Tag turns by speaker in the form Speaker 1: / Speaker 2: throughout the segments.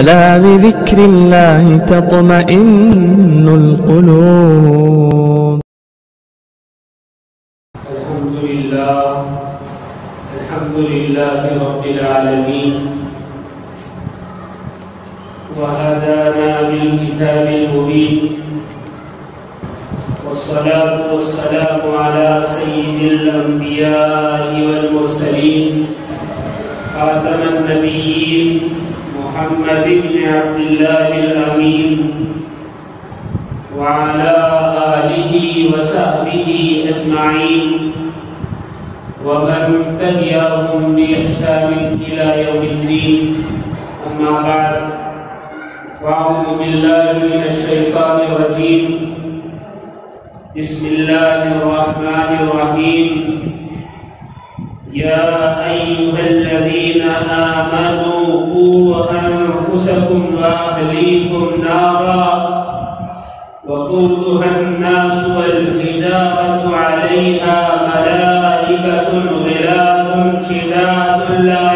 Speaker 1: ألا بذكر الله تطمئن القلوب.
Speaker 2: الحمد لله رب العالمين، وهدانا بالكتاب المبين، والصلاة والسلام على سيد الأنبياء والمرسلين خاتم النبيين محمد بن عبد الله الأمين، وعلى آله وصحبه أجمعين، ومن تبعهم بإحسان إلى يوم الدين. أما بعد، فأعوذ بالله من الشيطان الرجيم. بسم الله الرحمن الرحيم. يا أيها الذين آمنوا قوا أنفسكم وأهليكم نارا وقودها الناس والحجارة عليها ملائكة غلاظ شداد لا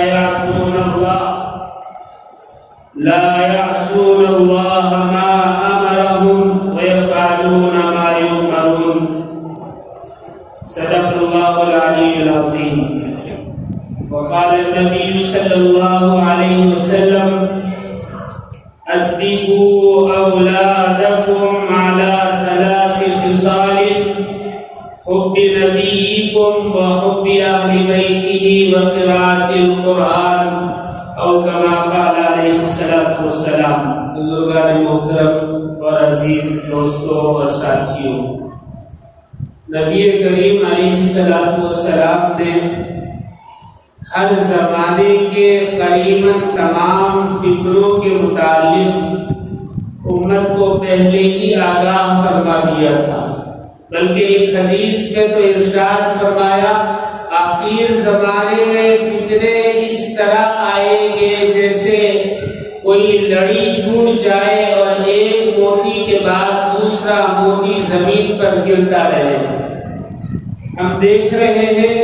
Speaker 2: يعصون الله ما أمرهم ويفعلون ما يؤمرون. صدق الله العلي العظيم. وقال النبي صلى الله عليه وسلم: أدبوا أولادكم على 3 خصال: حب نبيكم وحب أهل بيته وقراءة القرآن، أو كما قال عليه الصلاة والسلام. بزرگان محترم اور عزیز دوستوں اور ساتھیوں، نبی کریم علیہ السلام نے ہر زمانے کے قریباً تمام فکروں کے متعلق امت کو پہلے ہی آگاہ فرما دیا تھا، بلکہ ایک حدیث میں تو ارشاد فرمایا: آخر زمانے میں فتنے اس طرح آئیں گے جیسے کوئی لڑی ٹوٹ جائے اور ایک موتی کے بعد دوسرا موتی زمین پر گرتا رہے۔ ہم دیکھ رہے ہیں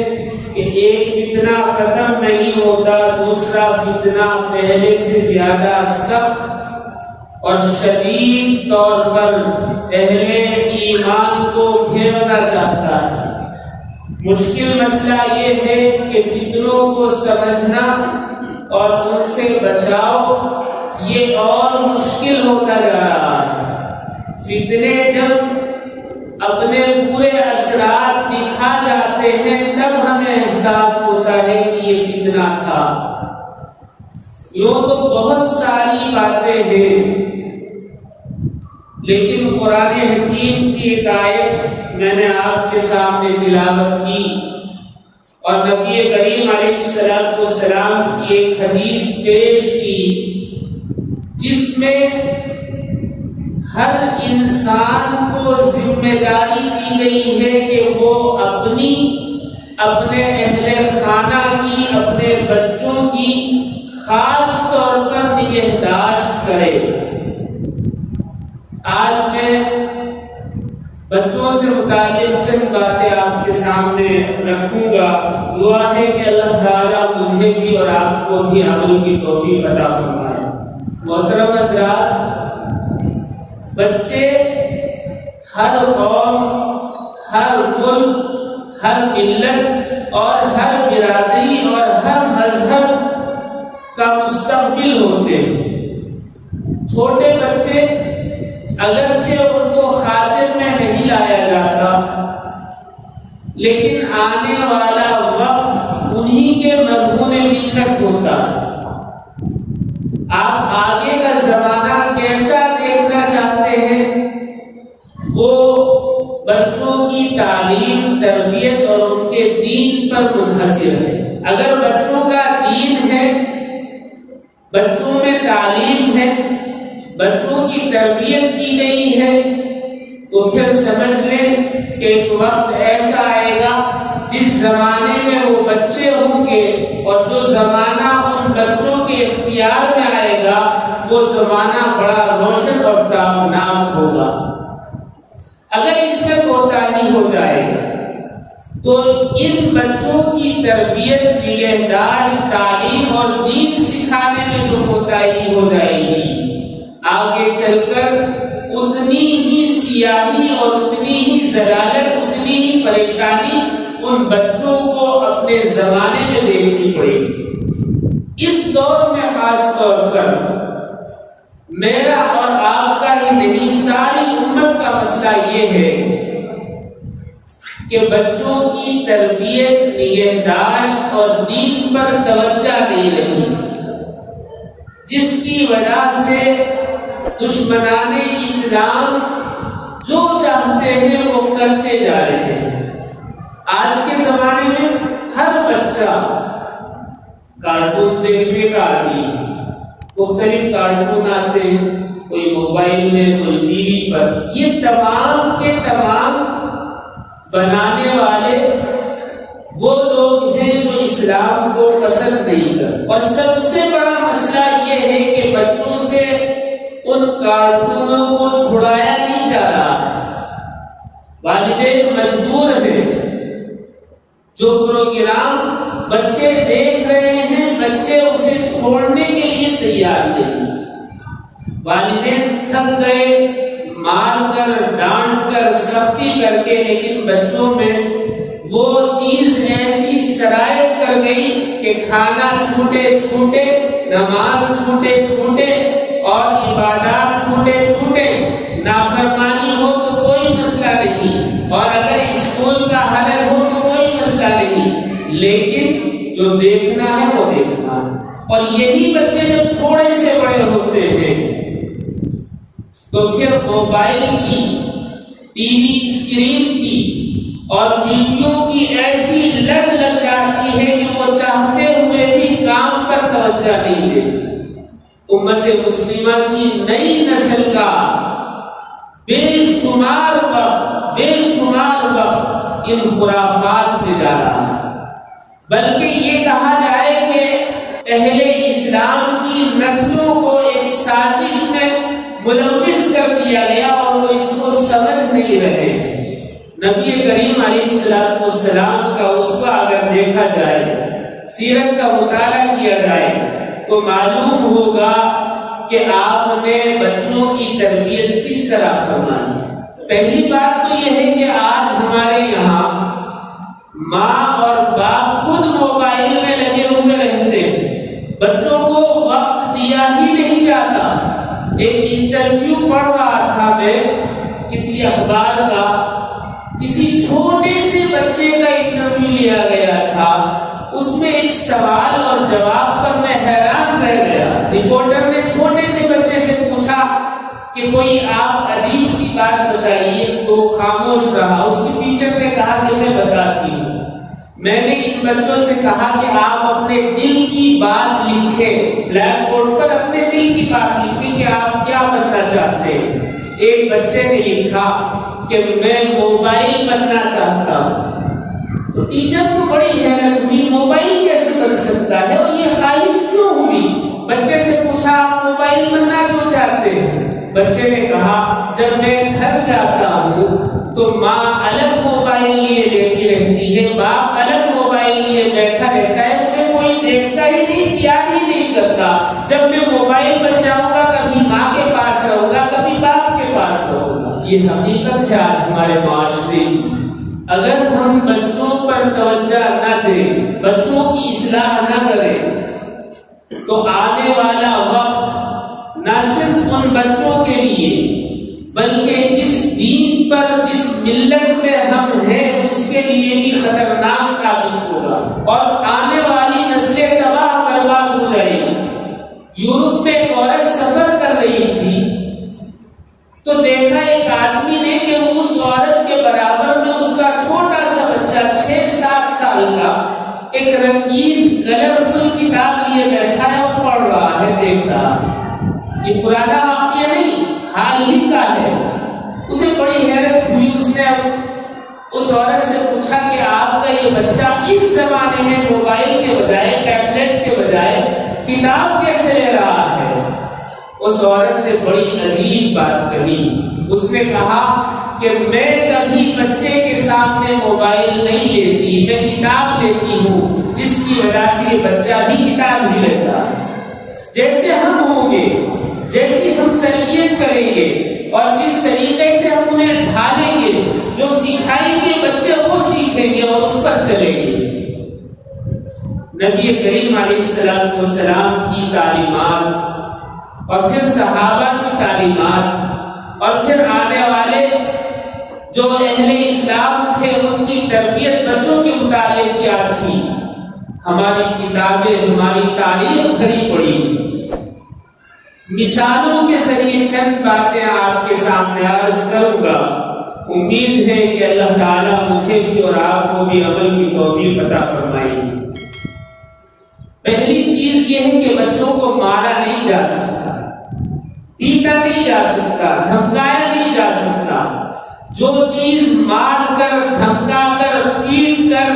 Speaker 2: کہ ایک فتنہ ختم نہیں ہوتا، دوسرا فتنہ پہلے سے زیادہ سخت اور شدید طور پر پہلے ایمان کو گھیرنا چاہتا ہے۔ مشکل مسئلہ یہ ہے کہ فتنوں کو سمجھنا اور ان سے بچاؤ یہ اور مشکل ہوتا جا رہا ہے۔ فتنے جب اپنے پورے اثرات دکھا جاتے ہیں تب ہمیں احساس ہوتا ہے کہ یہ فتنہ تھا۔ یوں تو بہت ساری باتیں ہیں، لیکن قرآن حکیم کی ایک آیت میں نے آپ کے سامنے تلاوت کی، اور نبی کریم علیہ السلام کی ایک حدیث پیش کی، جس میں ہر انسان کو ذمہ داری دی گئی ہے کہ وہ اپنے اہل خانہ کی، اپنے بچوں کی خاص طور پر نگہداشت کرے۔ آج میں بچوں سے متعلق چند باتیں آپ کے سامنے رکھوں گا۔ دعا ہے کہ اللہ تعالیٰ مجھے بھی اور آپ کو بھی عمل کی توفیق عطا فرمائے۔ محترم حضرات، بچے ہر قوم، ہر ملک، ہر ملت اور ہر برادری اور ہر مذہب کا مستقبل ہوتے ہیں۔ چھوٹے بچے اگرچہ ان کو خاطر میں نہیں لایا جاتا، لیکن آنے والا وقت انہی کے مرہون منت ہوتا ہے۔ آپ آگے کا زمانہ کیسا دیکھنا چاہتے ہیں، وہ بچوں کی تعلیم، تربیت اور ان کے دین پر منحصر ہے۔ اگر بچوں کا دین ہے، بچوں میں تعلیم ہے، بچوں کی تربیت کی گئی ہے، تو پھر سمجھ لیں کہ ایک وقت ایسا آئے گا جس زمانے میں وہ بچے ہوں گے، اور جو زمانہ ان بچوں کے اختیار میں آئے گا وہ زمانہ بڑا روشن اور تابناک ہوگا۔ اگر اس میں کوتاہی ہو جائے تو ان بچوں کی تربیت، نگہداشت، تعلیم اور دین سکھانے میں جو کوتاہی ہو جائے گی چل کر اتنی ہی سیاہی اور اتنی ہی ضلالت، اتنی ہی پریشانی ان بچوں کو اپنے زمانے میں دیکھنی پڑے گی۔ اس دور میں خاص طور پر میرا اور آپ کا ہی نہیں، ساری امت کا مسئلہ یہ ہے کہ بچوں کی تربیت، نگہداشت اور دین پر توجہ نہیں رہی، جس کی وجہ سے دشمنان اسلام جو چاہتے ہیں وہ کرتے جا رہے ہیں۔ آج کے زمانے میں ہر بچہ کارٹون دیکھنے کا عادی ہے، مختلف کارٹون آتے ہیں، کوئی موبائل میں، کوئی ٹی وی پر۔ یہ تمام کے تمام بنانے والے وہ لوگ ہیں جو اسلام کو پسند نہیں کرتے، اور سب سے بڑا مسئلہ یہ ہے کہ بچوں سے ان کارٹونوں کو چھڑایا نہیں جا رہا ہے۔ والدین مجبور ہیں، جو پروگرام بچے دیکھ رہے ہیں بچے اسے چھوڑنے کے لیے تیار نہیں۔ والدین تھک گئے مار کر، ڈانٹ کر، سختی کر کے، لیکن بچوں میں وہ چیز ایسی سرایت کر گئی کہ کھانا چھوٹے چھوٹے، نماز چھوٹے چھوٹے، اور عبادات چھوٹے چھوٹے۔ نافرمانی ہو تو کوئی مسئلہ نہیں، اور اگر اسکول کا حرج ہو تو کوئی مسئلہ نہیں، لیکن جو دیکھنا ہے وہ دیکھنا ہے۔ اور یہی بچے جب تھوڑے سے بڑے ہوتے ہیں تو پھر موبائل کی، ٹی وی اسکرین کی اور ویڈیو کی ایسی لت لگ جاتی ہے کہ وہ چاہتے ہوئے بھی کام پر توجہ نہیں دیتے۔ امت مسلمہ کی نئی نسل کا بے شمار وقت ان خرافات میں جا رہا ہے، بلکہ یہ کہا جائے کہ اہل اسلام کی نسلوں کو ایک سازش میں ملوث کر دیا گیا اور وہ اس کو سمجھ نہیں رہے ہیں۔ نبی کریم علیہ السلام کا اسوہ اگر دیکھا جائے، سیرت کا مطالعہ کیا جائے تو معلوم ہوگا کہ آپ نے بچوں کی تربیت کس طرح فرمائی ہے۔ پہلی بات تو یہ ہے کہ آج ہمارے یہاں ماں اور باپ خود موبائل میں لگے ہوئے رہتے ہیں، بچوں کو وقت دیا ہی نہیں جاتا۔ ایک انٹرویو پڑھ رہا تھا میں کسی اخبار کا، کسی چھوٹے سے بچے کا انٹرویو لیا گیا تھا، اس میں ایک سوال اور جواب پر میں حیران رہ گیا۔ رپورٹر نے چھوٹے سے بچے سے پوچھا کہ کوئی آپ عجیب سی بات بتائیے، تو خاموش رہا۔ اس کی ٹیچر نے کہا کہ میں بتاتی ہوں۔ میں نے ان بچوں سے کہا کہ آپ اپنے دل کی بات لکھیں، بلیک بورڈ پر اپنے دل کی بات لکھیں کہ آپ کیا بننا چاہتے ہیں۔ ایک بچے نے لکھا کہ میں موبائل بننا چاہتا ہوں۔ تو ٹیچر کو بڑی حیرت ہوئی، موبائل کیسے بن سکتا ہے اور یہ خواہش کیوں ہوئی؟ بچے سے پوچھا آپ موبائل بننا کیوں چاہتے ہیں؟ بچے نے کہا جب میں گھر جاتا ہوں تو ماں الگ موبائل لیے لیٹی رہتی ہے، باپ الگ موبائل لیے بیٹھا رہتا ہے، مجھے کوئی دیکھتا ہی نہیں، پیار ہی نہیں کرتا۔ جب میں موبائل بن جاؤں گا کبھی ماں کے پاس رہوں گا، کبھی باپ کے پاس رہوں گا۔ یہ حقیقت ہے آج ہمارے معاشرے کی۔ اگر ہم بچوں پر توجہ نہ دیں، بچوں کی اصلاح نہ کریں، تو آنے والا وقت نہ صرف ان بچوں کے لیے بلکہ جس دین پر، جس ملت میں ہم ہیں اس کے لیے بھی خطرناک ثابت ہوگا، اور آنے والی نسلیں تباہ برباد ہو جائیں گی۔ یورپ میں ایک عورت سفر کر رہی تھی تو دیکھا ایک آدمی نے کہ اس عورت کے برابر میں اس کا چھوٹا سا بچہ 6-7 سال کا ایک رنگین کلرفل کتاب لیے بیٹھا ہے اور پڑھ رہا ہے، دیکھ رہا ہے۔ یہ پرانا واقعہ نہیں، حال ہی کا ہے۔ اسے بڑی حیرت ہوئی، اس نے اس عورت سے پوچھا کہ آپ کا یہ بچہ اس زمانے میں موبائل کے بجائے، ٹیبلٹ کے بجائے کتاب کیسے لے رہا ہے؟ اس عورت نے بڑی عجیب بات کہی۔ اس نے کہا کہ میں کبھی بچے کے سامنے موبائل نہیں لیتی، میں کتاب لیتی ہوں، جس کی وجہ سے یہ بچہ بھی کتاب ہی لیتا ہے۔ جیسے ہم ہوں گے، جیسی ہم تربیت کریں اور جس طریقے سے ہم انہیں ڈھالیں گے، جو سکھائیں گے بچے وہ سیکھیں گے اور اس پر چلیں گے۔ نبی کریم علیہ السلام کی تعلیمات اور پھر صحابہ کی تعلیمات اور پھر آنے والے جو اہل اسلام تھے ان کی تربیت بچوں کے متعلق کیا تھی، ہماری کتابیں، ہماری تعلیم بھری پڑی۔ مثالوں کے ذریعے چند باتیں آپ کے سامنے عرض کروں گا، امید ہے کہ اللہ تعالیٰ مجھے بھی اور آپ کو بھی عمل کی توفیق عطا فرمائے گی۔ پہلی چیز یہ ہے کہ بچوں کو مارا نہیں جا سکتا، پیٹا نہیں جا سکتا، دھمکایا نہیں جا سکتا۔ جو چیز مار کر، دھمکا کر، پیٹ کر،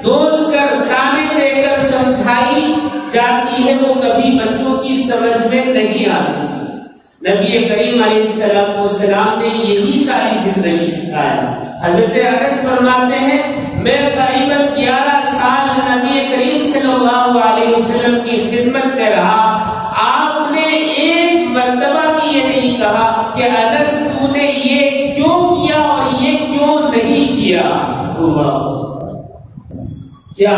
Speaker 2: دوچ کر، تانے دے کر سمجھائی جاتی ہے وہ کبھی بچوں کی سمجھ میں نہیں آتی۔ نبی کریم علیہ السلام نے یہی ساری زندگی سکھایا۔ حضرت انس فرماتے ہیں میں تقریباً 11 سال نبی کریم صلی اللہ علیہ وسلم کی خدمت میں رہا، آپ نے ایک مرتبہ بھی یہ نہیں کہا کہ انس تو نے یہ کیوں کیا اور یہ کیوں نہیں کیا۔ اللہ، کیا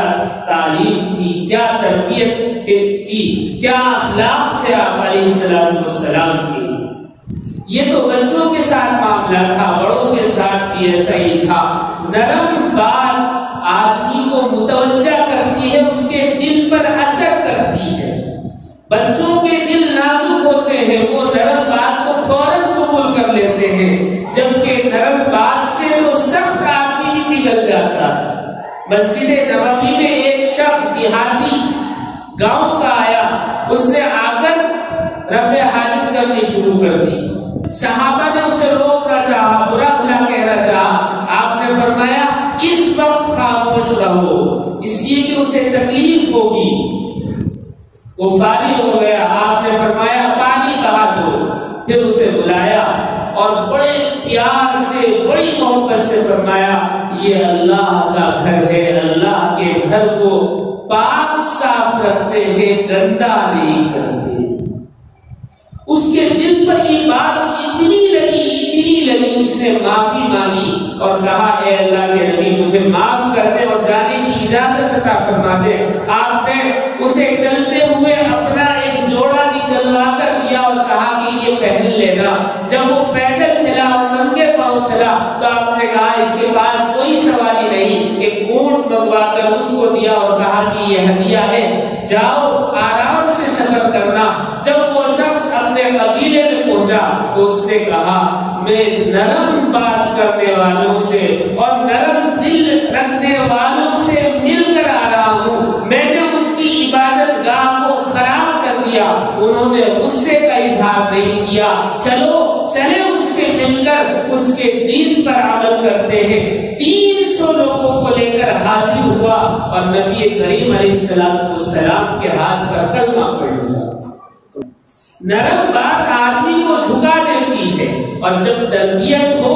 Speaker 2: تعلیم تھی، کیا تربیت تھی، کیا اخلاق تھے آپ علیہ السلام کی۔ یہ تو بچوں کے ساتھ معاملہ تھا، بڑوں کے ساتھ بھی ایسا ہی تھا۔ نرم بات آدمی کو متوجہ کرتی ہے، اس کے دل پر اثر کرتی ہے۔ بچوں کے دل نازک ہوتے ہیں، وہ نرم بات کو فوراً قبول کر لیتے ہیں، جبکہ نرم بات سے تو سخت آدمی بھی پگھل جاتا ہے۔ مسجد نبوی میں ایک شخص دیہاتی گاؤں کا آیا، اس نے آ کر رفع حاجت کرنی شروع کر دی۔ صحابہ نے اسے روکنا چاہا، برا بھلا کہنا چاہا، آپ نے فرمایا اس وقت خاموش رہو، اس لیے کہ اسے تکلیف ہوگی۔ وہ فارغ ہو گیا، آپ نے فرمایا پانی بہا دو، پھر اسے بلایا اور بڑے پیار سے، بڑی محبت سے فرمایا یہ اللہ کا گھر ہے، اللہ کے گھر کو پاک صاف رکھتے ہیں، گندا نہیں کرتے۔ اس کے دل پر یہ بات اتنی لگی، اس نے معافی مانگی اور کہا اے اللہ کے نبی مجھے معاف کر دے اور جانے کی اجازت عطا فرما دے۔ آپ نے اسے چلتے ہوئے اپنا ایک جوڑا نکلوا کر دیا اور کہا کہ یہ پہن لینا۔ جب وہ پیدل چلا اور ننگے پاؤں چلا تو آپ نے کہا اس کے پاس کوئی سواری نہیں، ایک اونٹ منگوا کر اس کو دیا اور کہا کہ یہ ہدیہ ہے، جاؤ آرام سے سفر کرنا۔ جب وہ شخص اپنے قبیلے میں پہنچا تو اس نے کہا میں نرم بات کرنے والوں سے اور نرم دل رکھنے والوں سے مل کر آ رہا ہوں، میں نے ان کی عبادت گاہ کو خراب کر دیا، انہوں نے غصے کا اظہار نہیں کیا، چلو چلے اس سے مل کر اس کے دین پر عمل کرتے ہیں۔ 300 لوگوں کو لے کر حاضر ہوا اور نبی کریم علیہ السلام کے ہاتھ پر کلمہ پڑھ لیا۔ نرم بات آدمی کو جھکا دیتی ہے، اور جب تربیت ہو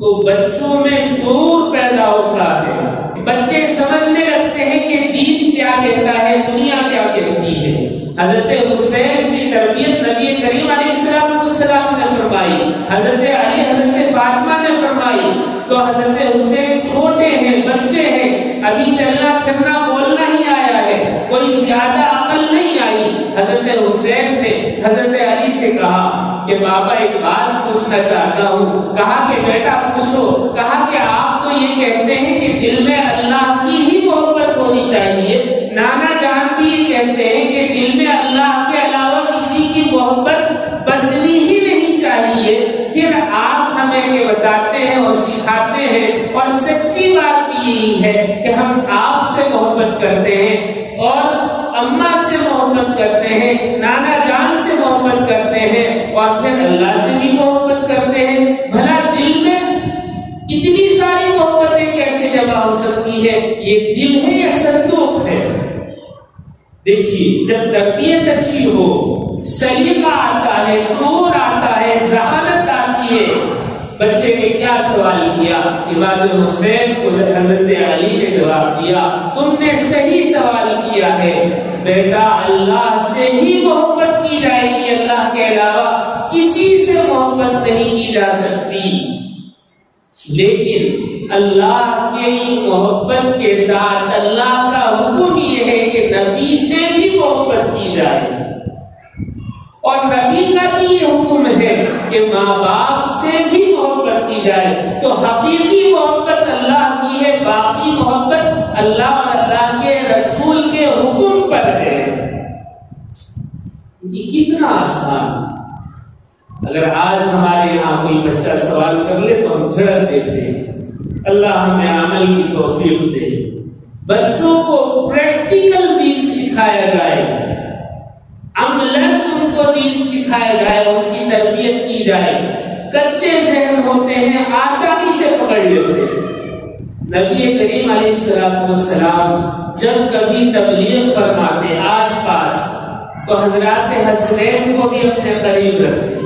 Speaker 2: تو بچوں میں شعور پیدا ہوتا ہے، بچے سمجھنے لگتے ہیں کہ دین کیا کہتا ہے، دنیا کیا کہتی ہے۔ حضرت حسین کی تربیت نبی کریم علیہ السلام نے فرمائی، حضرت علی، حضرت فاطمہ نے فرمائی، تو حضرت حسین چھوٹے ہیں، بچے ہیں، ابھی چلنا پھرنا بولنا ہی آیا ہے، کوئی زیادہ عقل نہیں آئی۔ حضرت حسین نے حضرت علی سے کہا کہ بابا ایک بات پوچھنا چاہتا ہوں۔ کہا کہ بیٹا پوچھو۔ کہا کہ آپ تو یہ کہتے ہیں کہ دل میں اللہ کی ہی محبت ہونی چاہیے، نانا جان بھی یہ کہتے ہیں کہ دل میں اللہ کے علاوہ کسی کی محبت بسنی ہی نہیں چاہیے، پھر آپ ہمیں یہ بتاتے ہیں اور سکھاتے ہیں، اور سچی بات بھی یہی ہے کہ ہم آپ سے محبت کرتے ہیں اور اماں سے محبت کرتے ہیں، نانا جان سے محبت کرتے ہیں، اور پھر اللہ سے بھی محبت کرتے ہیں۔ بھلا دل میں اتنی ساری محبتیں کیسے جمع ہو سکتی ہے؟ یہ دل ہے یا صندوق ہے؟ دیکھیے جب تربیت اچھی ہو، سلیقہ آتا ہے، شعور آتا ہے، ذہانت آتی ہے۔ بچے نے کیا سوال کیا؟ امام حسین کو حضرت علی نے جواب دیا تم نے صحیح سوال کیا ہے بیٹا، اللہ سے ہی محبت کی جائے گی، اللہ کے علاوہ کسی سے محبت محبت نہیں کی جا سکتی، لیکن اللہ کی محبت کے ساتھ اللہ کا حکم یہ ہے کہ نبی سے بھی محبت کی جائے، اور نبی کا بھی یہ حکم ہے کہ ماں باپ سے بھی محبت کی جائے۔ تو حقیقی محبت اللہ کی ہے، باقی محبت اللہ اور اللہ کے رسول کے حکم پر ہے۔ یہ کتنا آسان! اگر آج ہمارے یہاں کوئی بچہ سوال کر لے تو ہم جھڑک دیتے ہیں۔ اللہ ہمیں عمل کی توفیق دے، بچوں کو پریکٹیکل دین سکھایا جائے، عملاً ان کو دین سکھایا جائے، ان کی تربیت کی جائے۔ کچے ذہن ہوتے ہیں، آسانی سے پکڑ لیتے ہیں۔ نبی کریم علیہ السلام جب کبھی تبلیغ فرماتے آس پاس تو حضرات حسنین کو بھی اپنے قریب رکھتے۔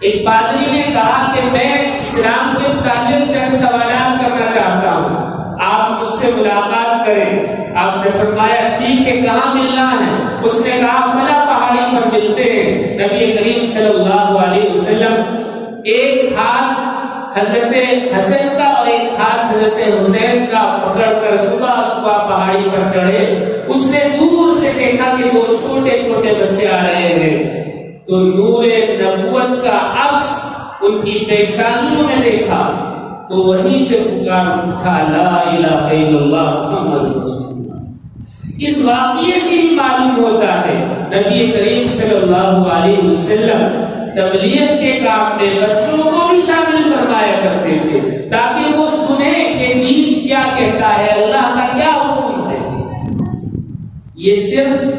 Speaker 2: ایک پادری نے کہا کہ میں اسلام کے متعلق چند سوالات کرنا چاہتا ہوں، آپ مجھ سے ملاقات کریں۔ آپ نے فرمایا ٹھیک ہے، کہاں ملنا ہے؟ اس نے کہا فلاں پہاڑی پر ملتے ہیں۔ نبی کریم صلی اللہ علیہ وسلم ایک ہاتھ حضرت حسن کا اور ایک ہاتھ حضرت حسین کا پکڑ کر صبح صبح پہاڑی پر چڑھے۔ اس نے دور سے دیکھا کہ دو چھوٹے چھوٹے بچے آ رہے ہیں، تو نور نبوت کا عکس ان کی پیشانیوں میں دیکھا، تو وہیں سے پکار اٹھا لا الہ الا اللہ محمد رسول اللہ۔ اس واقعے سے ہی معلوم ہوتا ہے نبی کریم صلی اللہ علیہ وسلم تبلیغ کے کام میں بچوں کو بھی شامل فرمایا کرتے تھے، تاکہ وہ سنیں کہ دین کیا کہتا ہے، اللہ کا کیا حکم ہے۔ یہ صرف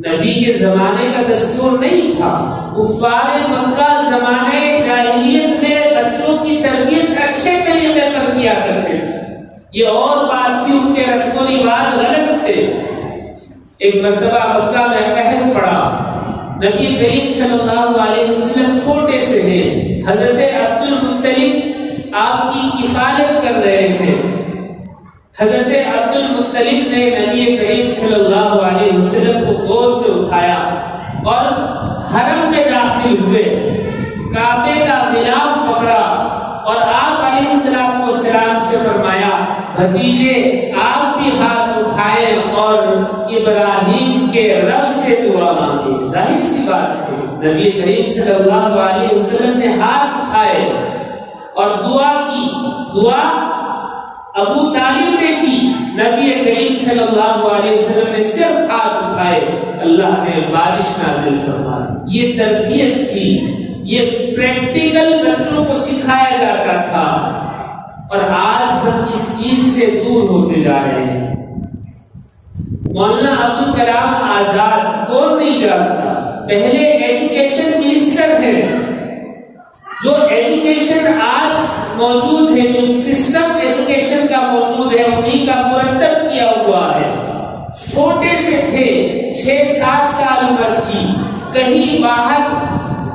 Speaker 2: نبی کے زمانے کا دستور نہیں تھا، کفار مکہ زمانے جاہلیت میں بچوں کی تربیت اچھے طریقے پر کیا کرتے تھے۔ یہ اور بات تھی، ان کے رسم و رواج غلط تھے۔ ایک مرتبہ مکہ میں قحط پڑا، نبی کریم صلی اللہ علیہ وسلم چھوٹے سے ہیں، حضرت عبد المطلب آپ کی کفالت کر رہے ہیں۔ حضرت عبد المطلب نے نبی کریم صلی اللہ علیہ وسلم کو گود میں اٹھایا اور حرم میں داخل ہوئے، کعبے کا غلاف پکڑا اور آپ علیہ السلام سے فرمایا بھتیجے آپ بھی ہاتھ اٹھائیں اور ابراہیم کے رب سے دعا مانگے۔ ظاہر سی بات ہے، نبی کریم صلی اللہ علیہ وسلم نے ہاتھ اٹھائے اور دعا کی۔ دعا ابو طالب نے کی، نبی کریم صلی اللہ علیہ وسلم نے صرف ہاتھ اٹھائے، اللہ نے بارش نازل فرما دی۔ یہ تربیت تھی، یہ پریکٹیکل بچوں کو سکھایا جاتا تھا، اور آج ہم اس چیز سے دور ہوتے جا رہے ہیں۔ مولانا ابوالکلام آزاد کون نہیں جانتا، پہلے ایجوکیشن منسٹر ہیں۔ جو ایجوکیشن آج موجود ہے، جو سسٹم ایجوکیشن کا موجود ہے، انہی کا مرتب کیا ہوا ہے۔ چھوٹے سے تھے، 6-7 سال عمر تھی، کہیں باہر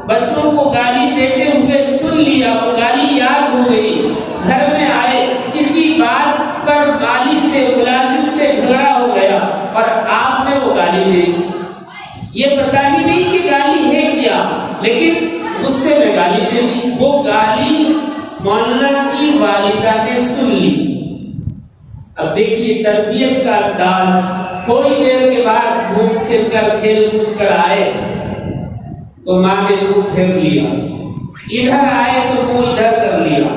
Speaker 2: بچوں کو گالی دیتے ہوئے سن لیا، وہ گالی یاد ہو گئی، گھر میں آئے، کسی بات پر مالی سے ملازم سے جھگڑا ہو گیا اور آپ نے وہ گالی دے دی۔ یہ پتہ ہی نہیں کہ گالی ہے کیا، لیکن غصے میں گالی دے دی۔ وہ گالی مولانا کی والدہ نے سن لی۔ اب دیکھیے تربیت کا انداز، تھوڑی دیر کے بعد گھوم پھر کر کھیل کود کر آئے تو ماں نے منہ پھیر لیا، ادھر آئے تو منہ ادھر کر لیا،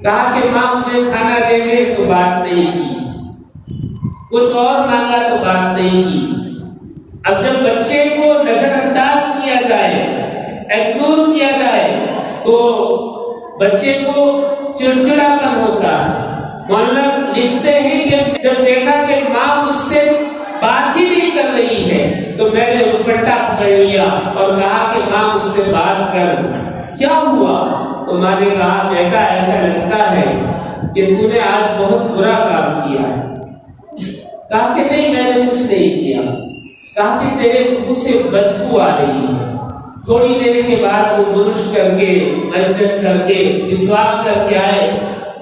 Speaker 2: کہا کہ ماں مجھے کھانا دے دے تو بات نہیں کی، کچھ اور مانگا تو بات نہیں کی۔ اب جب بچے کو نظر انداز کیا جائے، اگنور کیا جائے، تو بچے کو چڑچڑا پن ہوتا ہے۔ مولانا لکھتے ہیں کہ جب دیکھا کہ ماں مجھ سے بات ہی نہیں کر رہی ہے تو میں نے دوپٹہ پکڑ لیا اور کہا کہ ماں مجھ سے بات کر، کیا ہوا؟ تو ماں نے کہا بیٹا ایسا لگتا ہے کہ تو نے آج بہت برا کام کیا ہے۔ کہا کہ نہیں میں نے کچھ نہیں کیا۔ کہا کہ تیرے منہ سے بدبو آ رہی ہے۔ تھوڑی دیر کے بعد وہ برش کر کے، منجن کر کے، مسواک کر کے آئے۔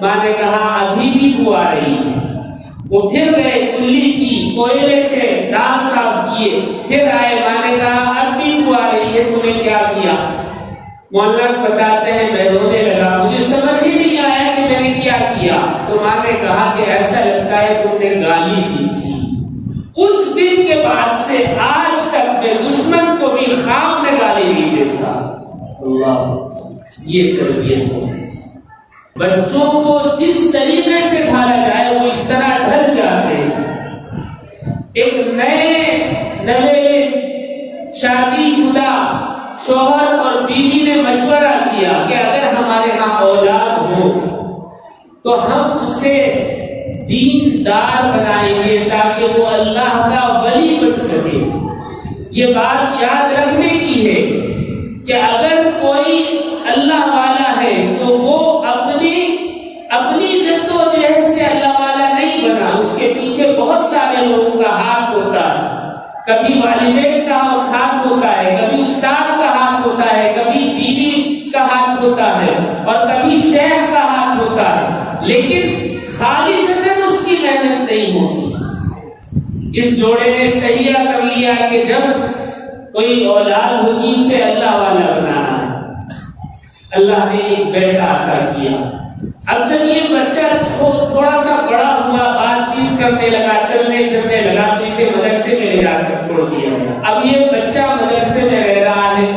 Speaker 2: ماں نے کہا ابھی بھی بو آ رہی ہے۔ وہ پھر گئے، کلی کی، کوئلے سے دانت صاف کیے، پھر آئے، ماں نے کہا اب بھی بو آ رہی ہے، تم نے کیا کیا؟ معلق بتاتے ہیں میں رونے لگا، مجھے سمجھ ہی نہیں آیا کہ میں نے کیا کیا۔ تو ماں نے کہا کہ ایسا لگتا ہے تم نے گالی دی تھی۔ اس دن کے بعد سے آج تک میں دشمن کو بھی خواب میں گالی نہیں دیتا۔ اللہ، یہ تربیت ہو گئی۔ بچوں کو جس طریقے سے ڈھالا جائے وہ اس طرح ڈھل جاتے ہیں۔ ایک نئے شادی شدہ شوہر اور بیوی نے مشورہ کیا کہ اگر ہمارے ہاں اولاد ہو تو ہم اسے دیندار بنائیں گے تاکہ وہ اللہ کا ولی بن سکے۔ یہ بات یاد رکھنے کی ہے کہ اگر کوئی اللہ والا ہے تو وہ اپنی جدوجہد سے اللہ والا نہیں بنا، اس کے پیچھے بہت سارے لوگوں کا ہاتھ ہوتا ہے۔ کبھی والدین کا ہاتھ ہوتا ہے، کبھی استاد کا ہاتھ ہوتا ہے، کبھی بیوی کا ہاتھ ہوتا ہے، اور کبھی شیخ کا ہاتھ ہوتا ہے، لیکن خالصتاً اس کی محنت نہیں ہوتی۔ اس جوڑے نے تہیہ کر لیا کہ جب کوئی اولاد ہوگی اسے اللہ والا بنانا ہے۔ اللہ نے ایک بیٹا عطا کیا۔ اب جب یہ بچہ تھوڑا سا بڑا ہوا، بات چیت کرنے لگا، چلنے پھرنے لگا، تو اسے مدرسے میں لے جا کر چھوڑ دیا۔ اب یہ بچہ مدرسے میں رہ رہا ہے،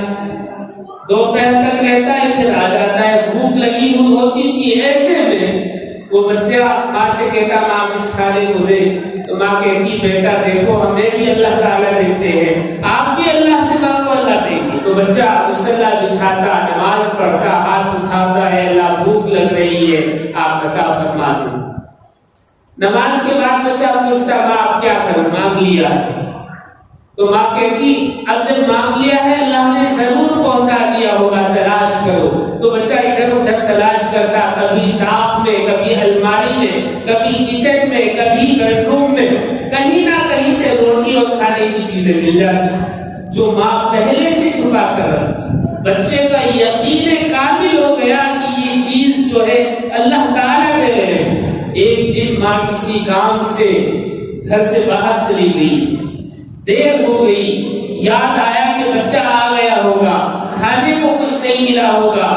Speaker 2: دوپہر تک رہتا ہے، پھر آ جاتا ہے، بھوک لگی ہوتی تھی۔ ایسے میں وہ بچہ ماں سے کہتا ماں کچھ کھانے کو دے، تو ماں کہتی بیٹا دیکھو ہمیں بھی اللہ تعالیٰ دیتے ہیں، آپ بھی اللہ سے مانگو اللہ دے گی۔ تو بچہ مصلی بچھاتا، نماز پڑھتا، ہاتھ اٹھاتا ہے، اللہ بھوک لگ رہی ہے آپ عطا فرما دیں۔ نماز کے بعد بچہ پوچھتا ماں اب کیا کروں، مانگ لیا ہے۔ تو ماں کہتی اب جب مانگ لیا ہے اللہ نے ضرور پہنچا دیا ہوگا، تلاش کرو۔ تو بچہ ادھر ادھر تلاش کرتا، کبھی تاپ میں، کبھی الماری میں، کبھی کچن میں، کبھی بیڈ روم میں، کہیں نہ کہیں سے روٹی اور کھانے کی چیزیں مل جاتی جو ماں پہلے سے چھپا کر رکھتی۔ بچے کا یقین کامل ہو گیا کہ یہ چیز جو ہے اللہ تعالیٰ دے رہے ہیں۔ ایک دن ماں کسی کام سے گھر سے باہر چلی گئی، دیر ہو گئی، یاد آیا کہ بچہ آ گیا ہوگا، کھانے کو کچھ نہیں ملا ہوگا،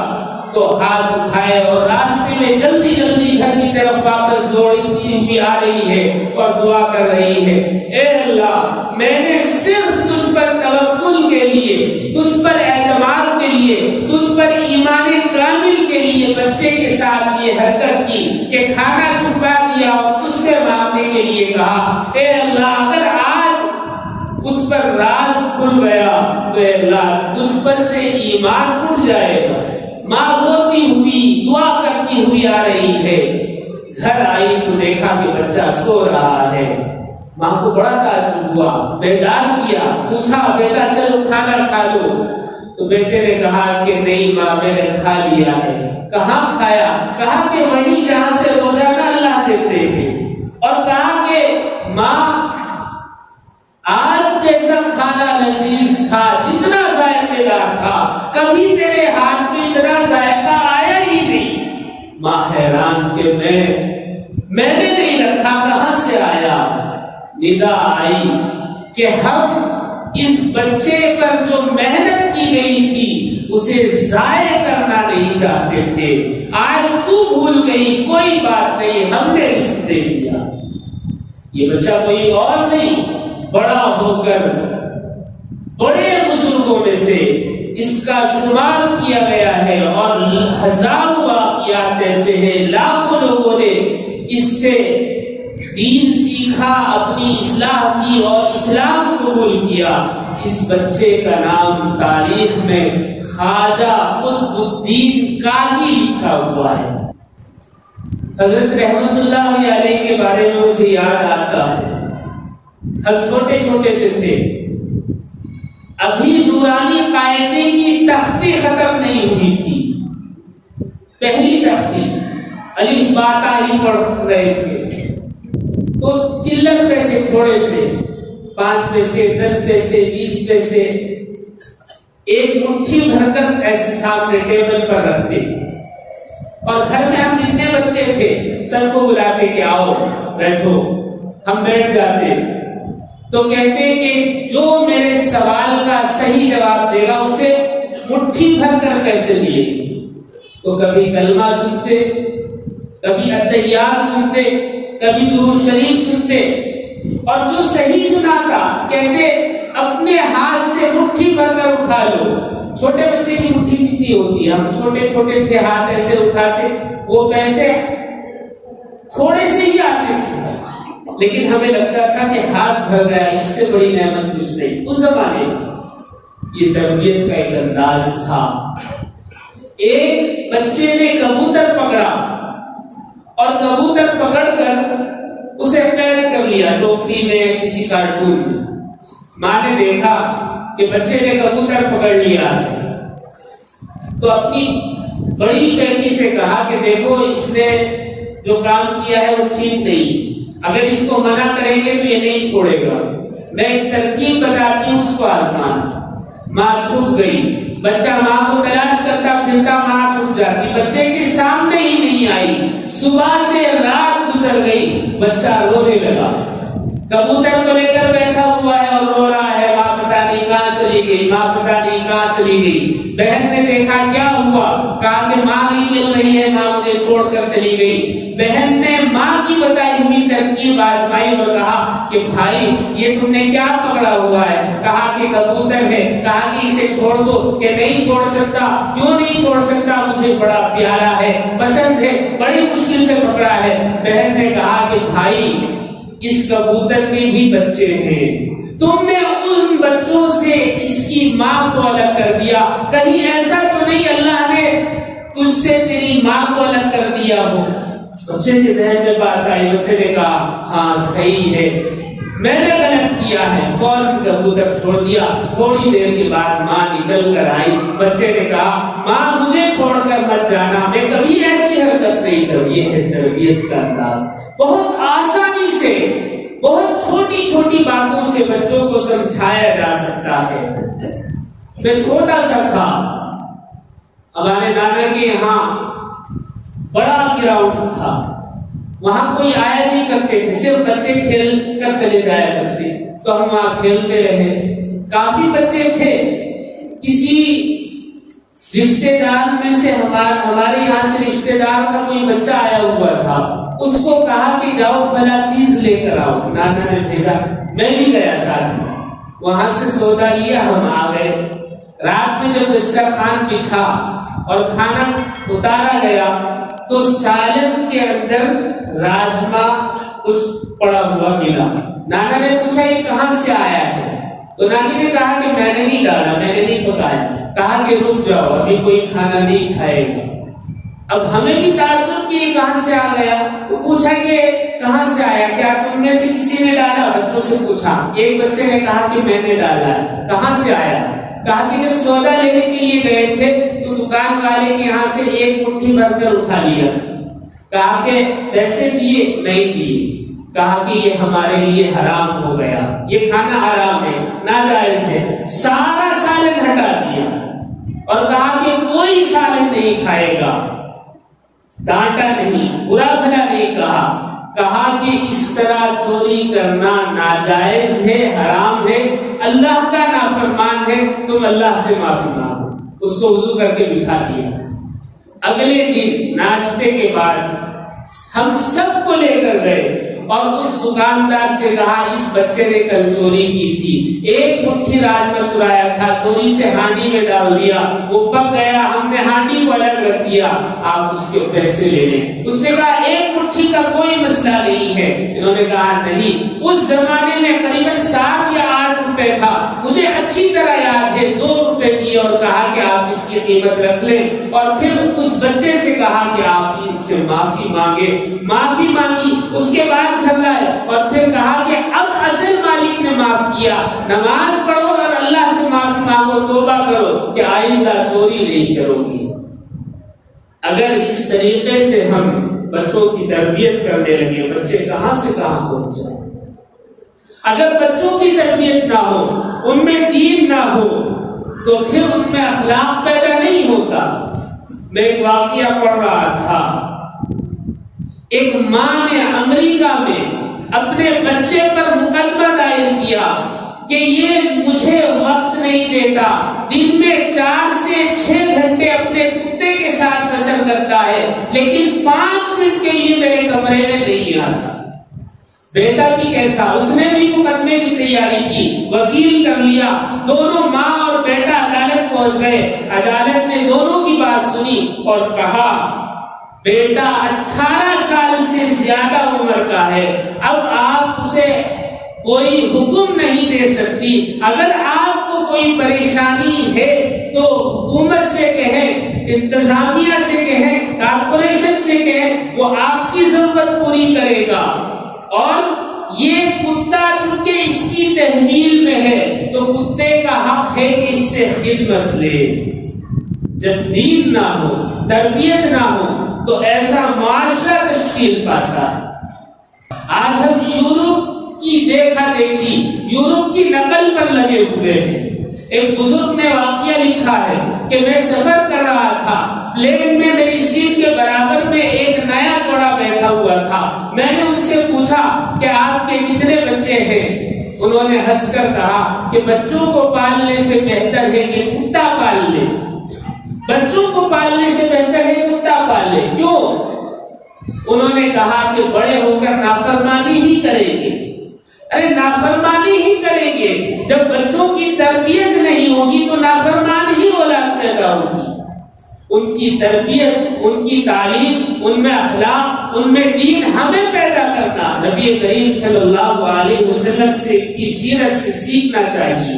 Speaker 2: تو ہاتھ اٹھائے اور راستے میں جلدی جلدی گھر کی طرف واپس دوڑتی ہوئی آ رہی ہے اور دعا کر رہی ہے، اے اللہ میں نے صرف تجھ پر توکل کے لیے، تجھ پر اعتماد کے لیے، تجھ پر ایمان کامل کے لیے بچے کے ساتھ یہ حرکت کی کہ کھانا چھپا دیا اور تجھ سے مانگنے کے لیے کہا۔ اے اللہ اگر آج اس پر راز کھل گیا تو اے اللہ تجھ پر سے ایمان اٹھ جائے گا۔ ماں روتی ہوئی دعا کرتی ہوئی آ رہی ہے، گھر آئی تو دیکھا کہ بچہ سو رہا ہے۔ ماں کو بڑا تعجب ہوا، بیدار کیا، پوچھا بیٹا چلو کھانا کھا لو۔ تو بیٹے نے کہا کہ نہیں ماں میں نے کھا لیا ہے۔ کہاں کھایا؟ کہا کہ وہیں جہاں سے روزانہ اللہ دیتے ہیں، اور کہا کہ ماں آج جیسا کھانا لذیذ تھا، جتنا ذائقے دار تھا، کبھی تیرے ہاتھ میں اتنا ذائقہ آیا ہی نہیں۔ ماں حیران کہ میں نے نہیں رکھا، کہاں سے آیا؟ ندا آئی کہ ہم اس بچے پر جو محنت کی گئی تھی اسے ضائع کرنا نہیں چاہتے تھے، آج تو بھول گئی، کوئی بات نہیں، ہم نے رزق دے دیا۔ یہ بچہ کوئی اور نہیں، بڑا ہو کر بڑے بزرگوں میں سے اس کا شمار کیا گیا ہے، اور ہزاروں واقعات ایسے ہیں، لاکھوں لوگوں نے اس سے دین سیکھا، اپنی اصلاح کی اور اسلام قبول کیا۔ اس بچے کا نام تاریخ میں خواجہ قطب الدین کاکی لکھا ہوا ہے۔ حضرت رحمت اللہ علیہ کے بارے میں مجھے یاد آتا ہے، ہم چھوٹے چھوٹے سے تھے، ابھی نورانی قاعدے کی تختی ختم نہیں ہوئی تھی، پہلی تختی الف با تا ہی پڑھ رہے تھے، تو چلر پیسے تھوڑے سے، 5 پیسے 10 پیسے 20 پیسے ایک مٹھی بھر کر ایسے سامنے ٹیبل پر رکھتے، اور گھر میں ہم جتنے بچے تھے سب کو بلاتے کہ آؤ بیٹھو، ہم بیٹھ جاتے، تو کہتے کہ جو میرے سوال کا صحیح جواب دے گا اسے مٹھی مٹھی بھر کر پیسے ملے گی، تو کبھی کلمہ سنتے، کبھی التحیات سنتے، کبھی درود شریف سنتے، اور جو صحیح سناتا کہتے اپنے ہاتھ سے مٹھی بھر کر اٹھا لو۔ چھوٹے بچے کی مٹھی کتنی ہوتی ہے؟ ہم چھوٹے چھوٹے تھے، ہاتھ ایسے اٹھاتے، وہ پیسے تھوڑے سے ہی آتے تھے، لیکن ہمیں لگتا تھا کہ ہاتھ بھر گیا، اس سے بڑی نعمت کچھ نہیں۔ اس زمانے یہ تربیت کا ایک انداز تھا۔ ایک بچے نے کبوتر پکڑا اور کبوتر پکڑ کر اسے قید کر لیا ٹوکری میں، کسی کارٹون میں۔ ماں نے دیکھا کہ بچے نے کبوتر پکڑ لیا ہے، تو اپنی بڑی بیٹی سے کہا کہ دیکھو اس نے جو کام کیا ہے وہ ٹھیک نہیں، اگر اس کو منع کریں گے تو یہ نہیں چھوڑے گا، میں ایک ترکیب بتاتی ہوں، اس کو آزمانا۔ ماں چھپ گئی، بچہ ماں کو تلاش کرتا پھرتا، ماں چھپ جاتی، بچے کے سامنے ہی نہیں آئی۔ صبح سے رات گزر گئی، بچہ رونے لگا، کبوتر کو لے کر بیٹھا ہوا ہے اور رو رہا ہے، ماں پتہ نہیں کہاں چلی گئی، ماں پتہ نہیں کہاں چلی گئی۔ بہن نے دیکھا کیا ہوا، کہا کہ ماں نہیں مل رہی ہے، ماں مجھے چھوڑ کر چلی گئی۔ بہن نے ماں کی بتائی ہوئی ترکیب آزمائی اور کہا کہ بھائی یہ تم نے کیا پکڑا ہوا ہے؟ کہا کہ کبوتر ہے۔ کہا کہ اسے چھوڑ دو، کہ نہیں چھوڑ سکتا۔ کیوں نہیں چھوڑ سکتا؟ مجھے بڑا پیارا ہے، پسند ہے، بڑی مشکل سے پکڑا ہے۔ بہن نے کہا کہ بھائی اس کبوتر کے بھی بچے ہیں، تم نے ان بچوں سے اس کی ماں کو الگ کر دیا، کہیں ایسا تو نہیں اللہ نے تجھ سے تیری ماں کو الگ کر دیا ہو؟ بچے کے ذہن میں بات آئی، بچے نے کہا ہاں صحیح ہے، میں نے غلط کیا ہے، فوراً کبوتر چھوڑ دیا۔ تھوڑی دیر کے بعد ماں نکل کر آئی، بچے نے کہا ماں مجھے چھوڑ کر مت جانا، میں کبھی ایسی حرکت نہیں کروں۔ یہ ہے تربیت کا انداز۔ بہت آسانی سے، بہت چھوٹی چھوٹی باتوں سے بچوں کو سمجھایا جا سکتا ہے۔ میں چھوٹا سا تھا، ہمارے نانا کے یہاں بڑا گراؤنڈ تھا، وہاں کوئی آیا نہیں کرتے تھے، صرف بچے کھیل کر چلے جایا کرتے، تو ہم وہاں کھیلتے رہے۔ کافی بچے تھے، کسی رشتے دار میں سے ہمارے یہاں سے رشتے دار کا کوئی بچہ آیا ہوا تھا، اس کو کہا کہ جاؤ فلاں چیز لے کر آؤ، نانا نے بھیجا، میں بھی گیا ساتھ میں، وہاں سے سودا لیا، ہم آ گئے۔ رات میں جب دسترخوان بچھا اور کھانا اتارا گیا تو سالن کے اندر راجما کچھ پڑا ہوا ملا۔ نانا نے پوچھا یہ کہاں سے آیا ہے؟ تو نانی نے کہا کہ میں نے نہیں ڈالا، میں نے نہیں پکایا۔ کہا کہ رک جاؤ، ابھی کوئی کھانا نہیں کھائے گا۔ اب ہمیں بھی تعجب کہ یہ کہاں سے آ گیا، تو پوچھا کہ کہاں سے آیا، کیا تم میں سے کسی نے ڈالا؟ بچوں سے پوچھا، ایک بچے نے کہا کہ میں نے ڈالا ہے۔ کہاں سے آیا؟ کہا کہ جب سودا لینے کے لیے گئے تھے تو دکان والے کے یہاں سے ایک مٹھی بھر کر اٹھا لیا۔ کہا کہ پیسے دیے؟ نہیں دیے۔ کہا کہ یہ ہمارے لیے حرام ہو گیا، یہ کھانا حرام ہے، ناجائز ہے۔ سارا سالن ہٹا دیا اور کہا کہ کوئی سالن نہیں کھائے گا۔ ڈانٹا نہیں، برا بھلا نہیں کہا، کہا کہ اس طرح چوری کرنا ناجائز ہے، حرام ہے، اللہ کا نافرمان ہے، تم اللہ سے معافی مانگو۔ اس کو وضو کر کے بٹھا دیا۔ اگلے دن ناشتے کے بعد ہم سب کو لے کر گئے اور اس دکاندار سے کہا اس بچے نے کل چوری کی تھی، ایک مٹھی راجما چرایا تھا، چوری سے ہانڈی میں ڈال دیا، وہ پک گیا، ہم نے ہانڈی کو الگ رکھ دیا، آپ اس کے پیسے لے لیں۔ اس نے کہا ایک مٹھی کا کوئی مسئلہ نہیں ہے۔ انہوں نے کہا نہیں، اس زمانے میں قریباً 7 یا 8 روپے تھا، مجھے اچھی طرح یاد ہے، 2 روپے دیے اور کہا کہ آپ اس کی قیمت رکھ لیں، اور پھر اس بچے سے کہا کہ آپ ان سے معافی مانگے۔ معافی مانگی، اس کے بعد گھر لائے اور پھر کہا کہ اب اصل مالک نے معاف کیا، نماز پڑھو اور اللہ سے معافی مانگو، توبہ کرو کہ آئندہ چوری نہیں کرو گی۔ اگر اس طریقے سے ہم بچوں کی تربیت کرنے لگے، بچے کہاں سے کہاں پہنچ جائیں۔ اگر بچوں کی تربیت نہ ہو، ان میں دین نہ ہو، تو پھر ان میں اخلاق پیدا نہیں ہوتا۔ میں ایک واقعہ پڑھ رہا تھا، ایک ماں نے امریکہ میں اپنے بچے پر مقدمہ دائر کیا کہ یہ مجھے وقت نہیں دیتا، دن میں 4 سے 6 اپنے کتے کے ساتھ بسر کرتا ہے لیکن 5 منٹ کے لیے میرے کمرے میں نہیں آتا۔ بیٹا بھی کیسا، اس نے بھی مقدمے کی تیاری کی، وکیل کر لیا، دونوں ماں اور بیٹا عدالت پہنچ گئے۔ عدالت نے دونوں کی بات سنی اور کہا بیٹا 18 سال سے زیادہ عمر کا ہے، اب آپ اسے کوئی حکم نہیں دے سکتی، اگر آپ کو کوئی پریشانی ہے تو حکومت سے کہیں، انتظامیہ سے کہیں، کارپوریشن سے کہیں، وہ آپ کی ضرورت پوری کرے گا۔ اور یہ کتا چونکہ اس کی تحویل میں ہے تو کتے کا حق ہے کہ اس سے خدمت لے۔ جب دین نہ ہو، تربیت نہ ہو تو ایسا معاشرہ تشکیل پاتا ہے۔ آج ہم یورپ کی دیکھا دیکھی، یورپ کی نقل پر لگے ہوئے ہیں۔ ایک بزرگ نے واقعہ لکھا ہے کہ میں سفر کر رہا تھا، پلین میں میری سیٹ کے برابر میں ایک نیا جوڑا بیٹھا ہوا تھا۔ میں نے ان سے پوچھا کہ آپ کے کتنے بچے ہیں؟ انہوں نے ہنس کر کہا کہ بچوں کو پالنے سے بہتر ہے کہ کتا پال لے۔ بچوں کو پالنے سے بہتر ہے کتا پال لے۔ کیوں؟ انہوں نے کہا کہ بڑے ہو کر نافرمانی ہی کریں گے۔ ارے نافرمانی ہی کریں گے، جب بچوں کی تربیت نہیں ہوگی تو نافرمان ہی اولاد پیدا ہوگی۔ ان کی تربیت، ان کی تعلیم، ان میں اخلاق، ان میں دین ہمیں پیدا کرنا، نبی کریم صلی اللہ علیہ وسلم سے کی سیرت سے سیکھنا چاہیے۔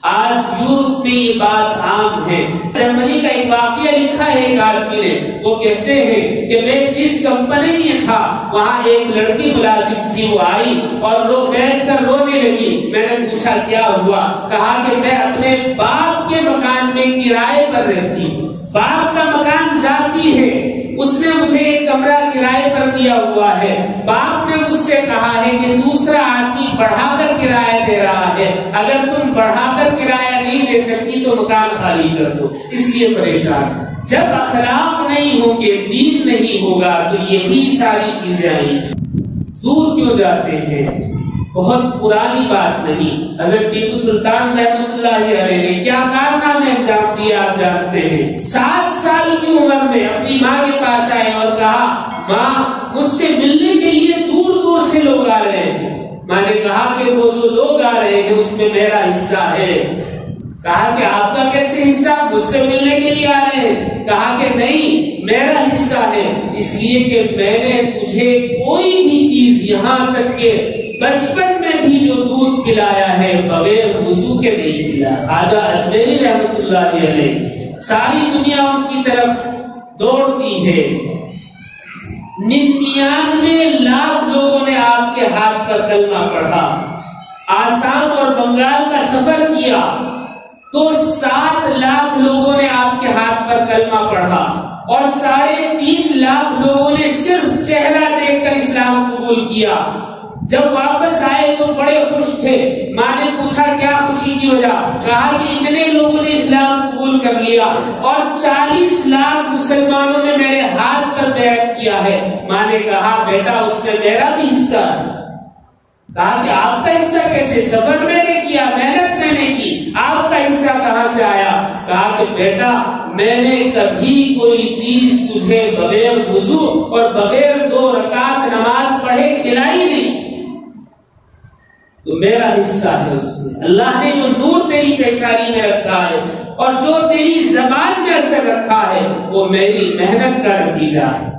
Speaker 2: آج یورپ میں یہ بات عام ہے۔ جرمنی کا ایک واقعہ لکھا ہے ایک آدمی نے، وہ کہتے ہیں کہ میں جس کمپنی میں تھا وہاں ایک لڑکی ملازم تھی، وہ آئی اور وہ بیٹھ کر رونے لگی۔ میں نے پوچھا کیا ہوا؟ کہا کہ میں اپنے باپ کے مکان میں کرائے پر رہتی ہوں، باپ کا مکان ذاتی ہے، اس نے مجھے ایک کمرہ کرائے پر دیا ہوا ہے، باپ نے مجھ سے کہا ہے کہ دوسرا آدمی بڑھا کر کرایہ دے رہا ہے، اگر تم بڑھا کر کرایہ نہیں دے سکتی تو مکان خالی کر دو، اس لیے پریشان۔ جب اخلاق نہیں ہوں گے، دین نہیں ہوگا تو یہی ساری چیزیں آئیں۔ دور کیوں جاتے ہیں؟ بہت پرانی بات نہیں، حضرت ٹیپو سلطان رحمۃ اللہ علیہ نے کیا کارنامے انجام دیے آپ جانتے ہیں۔ 7 سال کی عمر میں اپنی ماں کے پاس آئے اور کہا ماں مجھ سے ملنے کے لیے دور دور سے لوگ آ رہے ہیں۔ ماں نے کہا کہ وہ جو لوگ آ رہے ہیں اس میں میرا حصہ ہے۔ کہا کہ آپ کا کیسے حصہ؟ مجھ سے ملنے کے لیے آ رہے ہیں۔ کہا کہ نہیں، میرا حصہ ہے، اس لیے کہ میں نے تجھے کوئی بھی چیز یہاں تک کہ بچپن میں بھی جو دودھ پلایا ہے بغیر وضو کے نہیں پلایا۔ خواجہ اجمیری رحمۃ اللہ علیہ، ساری دنیا ان کی طرف دوڑتی ہے۔ 99 لاکھ لوگوں نے آپ کے ہاتھ پر کلمہ پڑھا۔ آسام اور بنگال کا سفر کیا تو 7 لاکھ لوگوں نے آپ کے ہاتھ پر کلمہ پڑھا اور 3.5 لاکھ لوگوں نے صرف چہرہ دیکھ کر اسلام قبول کیا۔ جب واپس آئے تو بڑے خوش تھے۔ ماں نے پوچھا کیا خوشی کی وجہ؟ کہا کہ اتنے لوگوں نے اسلام قبول کر لیا اور 40 لاکھ مسلمانوں نے میرے ہاتھ پر بیعت کیا ہے۔ ماں نے کہا بیٹا اس میں میرا بھی حصہ ہے۔ کہا کہ آپ کا حصہ کیسے؟ سفر میں نے کیا، محنت میں نے کی، آپ کا حصہ کہاں سے آیا؟ کہا کہ بیٹا میں نے کبھی کوئی چیز تجھے بغیر وضو اور بغیر 2 رکعت نماز پڑھے کھلائی نہیں، تو میرا حصہ ہے اس میں۔ اللہ نے جو نور تیری پیشانی میں رکھا ہے اور جو تیری زبان میں اثر رکھا ہے وہ میری محنت کا نتیجہ ہے۔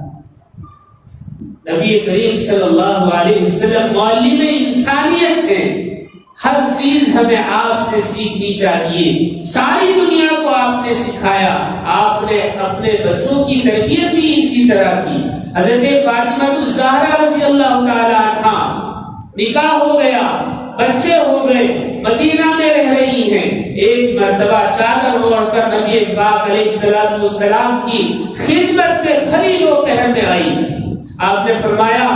Speaker 2: نبی کریم صلی اللہ علیہ وسلم معلم انسانیت ہے، ہر چیز ہمیں آپ سے سیکھنی چاہیے۔ ساری دنیا کو آپ نے سکھایا، آپ نے اپنے بچوں کی تربیت بھی اسی طرح کی۔ حضرت فاطمہ الزہرا رضی اللہ تعالی عنہا نکاح ہو گیا، بچے ہو گئے، مدینہ میں رہ رہی ہیں۔ ایک مرتبہ چادر اوڑھ کر نبی پاک علیہ السلام کی خدمت میں بھری دوپہر میں آئی۔ آپ نے فرمایا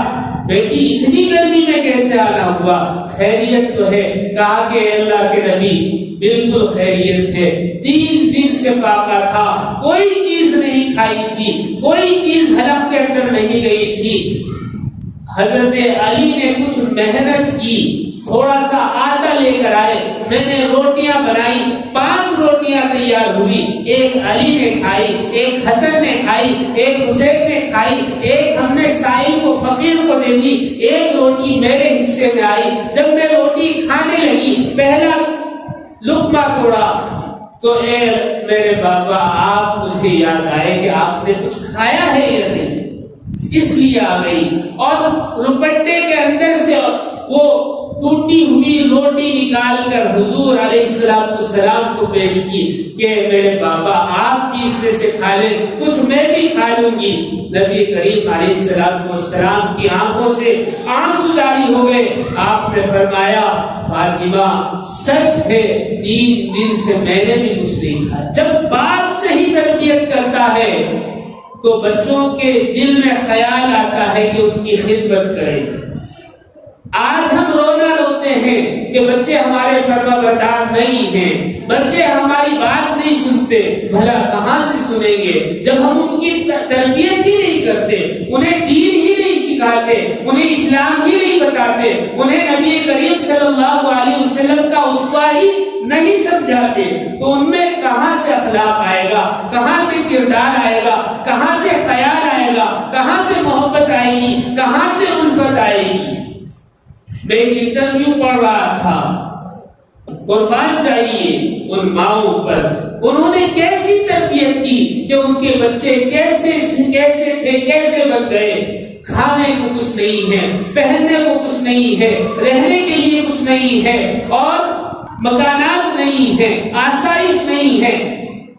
Speaker 2: بیٹی اتنی گرمی میں کیسے آنا ہوا؟ خیریت تو ہے؟ کہا کہ اللہ کے نبی بالکل خیریت ہے، 3 دن سے فاقہ تھا، کوئی چیز نہیں کھائی تھی، کوئی چیز حلق کے اندر نہیں گئی تھی۔ حضرت علی نے کچھ محنت کی، تھوڑا سا آٹا لے کر آئے، میں نے روٹیاں بنائی، 5 روٹیاں تیار ہوئی، ایک علی نے کھائی، ایک حسن نے کھائی، ایک حسین نے کھائی، ایک ہم نے سائل کو فقیر کو دے دی، ایک روٹی میرے حصے میں آئی۔ جب میں روٹی کھانے لگی، پہلا لقمہ توڑا تو اے میرے بابا آپ مجھے یاد آئے کہ آپ نے کچھ کھایا ہے یا نہیں، اس لیے آ گئی، اور روپٹے کے اندر سے وہ ٹوٹی ہوئی روٹی نکال کر حضور علیہ السلام کو پیش کی کہ میرے بابا آپ بھی اس میں سے کھا لیں، کچھ میں بھی کھا لوں گی۔ نبی کریم علیہ السلام کی آنکھوں سے آنسو جاری ہو گئے۔ آپ نے فرمایا فاطمہ سچ ہے 3 دن سے میں نے بھی کچھ نہیں کھایا۔ جب باپ صحیح تربیت کرتا ہے تو بچوں کے دل میں خیال آتا ہے کہ ان کی خدمت کریں۔ آج ہم رونا روتے ہیں کہ بچے ہمارے فرما بردار نہیں ہیں، بچے ہماری بات نہیں سنتے، بھلا کہاں سے سنیں گے جب ہم ان کی تربیت ہی نہیں کرتے، انہیں دین ہی نہیں سکھاتے، انہیں اسلام ہی نہیں بتاتے، انہیں نبی کریم صلی اللہ علیہ وسلم کا اسوہ ہی نہیں سمجھاتے، تو ان میں کہاں سے اخلاق آئے گا، کہاں سے کردار آئے گا، کہاں سے خیال آئے گا، کہاں سے محبت آئے گی، کہاں سے الفت آئے گی۔ میں ایک انٹرویو پڑھ رہا تھا، قربان جائیے ان ماؤں پر، انہوں نے کیسی تربیت کی کہ ان کے بچے کیسے تھے، کیسے بن گئے۔ کھانے کو کچھ نہیں ہے، پہننے کو کچھ نہیں ہے، رہنے کے لیے کچھ نہیں ہے، اور مکانات نہیں ہے، آسائش نہیں ہے،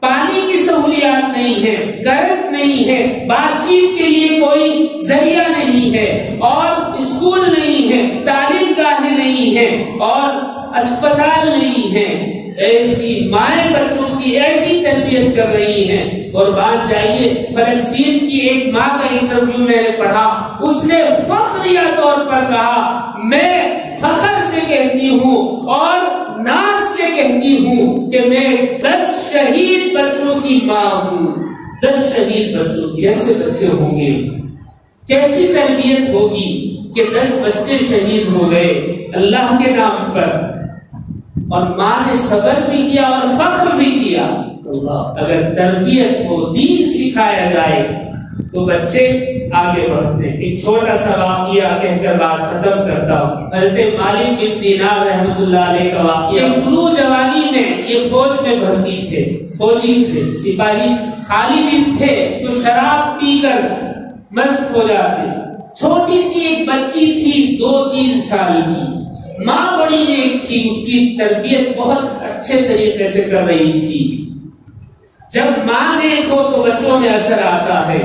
Speaker 2: پانی کی سہولیات نہیں ہے، کرنٹ نہیں ہے، بات چیت کے لیے کوئی ذریعہ نہیں ہے، اور اسکول نہیں ہے، تعلیم گاہیں نہیں ہے، اور اسپتال نہیں ہے۔ ایسی مائیں بچوں کی ایسی تربیت کر رہی ہیں۔ قربان جائیے، فلسطین کی ایک ماں کا انٹرویو میں نے پڑھا، اس نے فخریہ طور پر کہا، میں فخر سے کہتی ہوں اور ناز سے کہتی ہوں کہ میں 10 شہید بچوں کی ماں ہوں۔ 10 شہید بچوں کی، ایسے بچے ہوں گے، کیسی تربیت ہوگی کہ 10 بچے شہید ہو گئے اللہ کے نام پر، اور ماں نے صبر بھی کیا اور فخر بھی کیا۔ اگر تربیت ہو، دین سکھایا جائے تو بچے آگے بڑھتے ہیں۔ ایک چھوٹا سا واقعہ کہہ کر بات ختم کرتا ہوں۔ حضرت مالک بن دینار رحمۃ اللہ علیہ کا واقعہ۔ شروع جوانی میں یہ فوج میں بھرتی تھے، فوجی تھے، سپاہی، خالی دن تھے تو شراب پی کر مست ہو جاتے۔ چھوٹی سی ایک بچی تھی 2-3 سال کی، ماں بڑی نیک تھی، اس کی تربیت بہت اچھے طریقے سے کر رہی تھی۔ جب ماں نیک ہو تو بچوں میں اثر آتا ہے۔